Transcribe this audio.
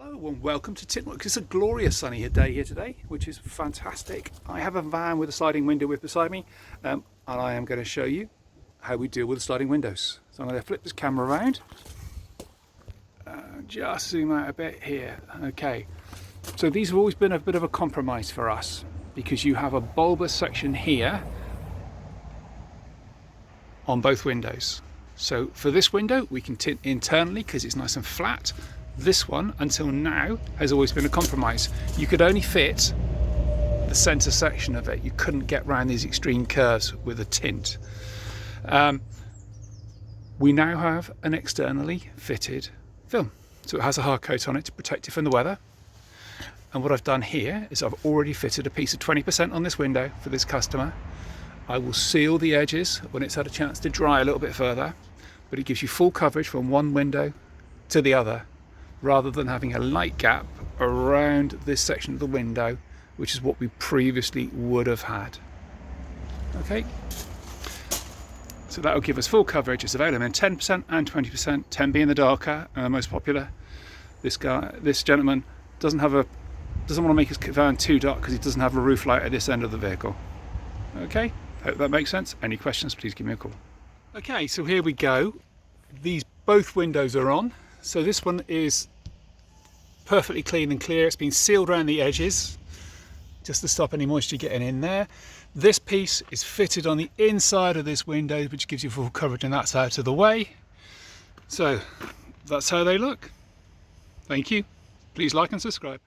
Hello and welcome to Tintworx. It's a glorious sunny day here today, which is fantastic. I have a van with a sliding window beside me, and I am going to show you how we deal with the sliding windows. So I'm going to flip this camera around, just zoom out a bit here. Okay, so these have always been a bit of a compromise for us because you have a bulbous section here on both windows. So for this window we can tint internally because it's nice and flat. This one, until now, has always been a compromise. You could only fit the centre section of it. You couldn't get around these extreme curves with a tint. We now have an externally fitted film. So it has a hard coat on it to protect it from the weather. And what I've done here is I've already fitted a piece of 20% on this window for this customer. I will seal the edges when it's had a chance to dry a little bit further, but it gives you full coverage from one window to the other, rather than having a light gap around this section of the window, which is what we previously would have had. Okay, so that will give us full coverage. It's available in 10% and 20%, 10 being the darker and the most popular. This gentleman doesn't want to make his van too dark because he doesn't have a roof light at this end of the vehicle. Okay, hope that makes sense. Any questions, please give me a call. Okay, so here we go. Both windows are on. So this one is perfectly clean and clear. It's been sealed around the edges just to stop any moisture getting in there. This piece is fitted on the inside of this window, which gives you full coverage, and that's out of the way. So that's how they look. Thank you. Please like and subscribe.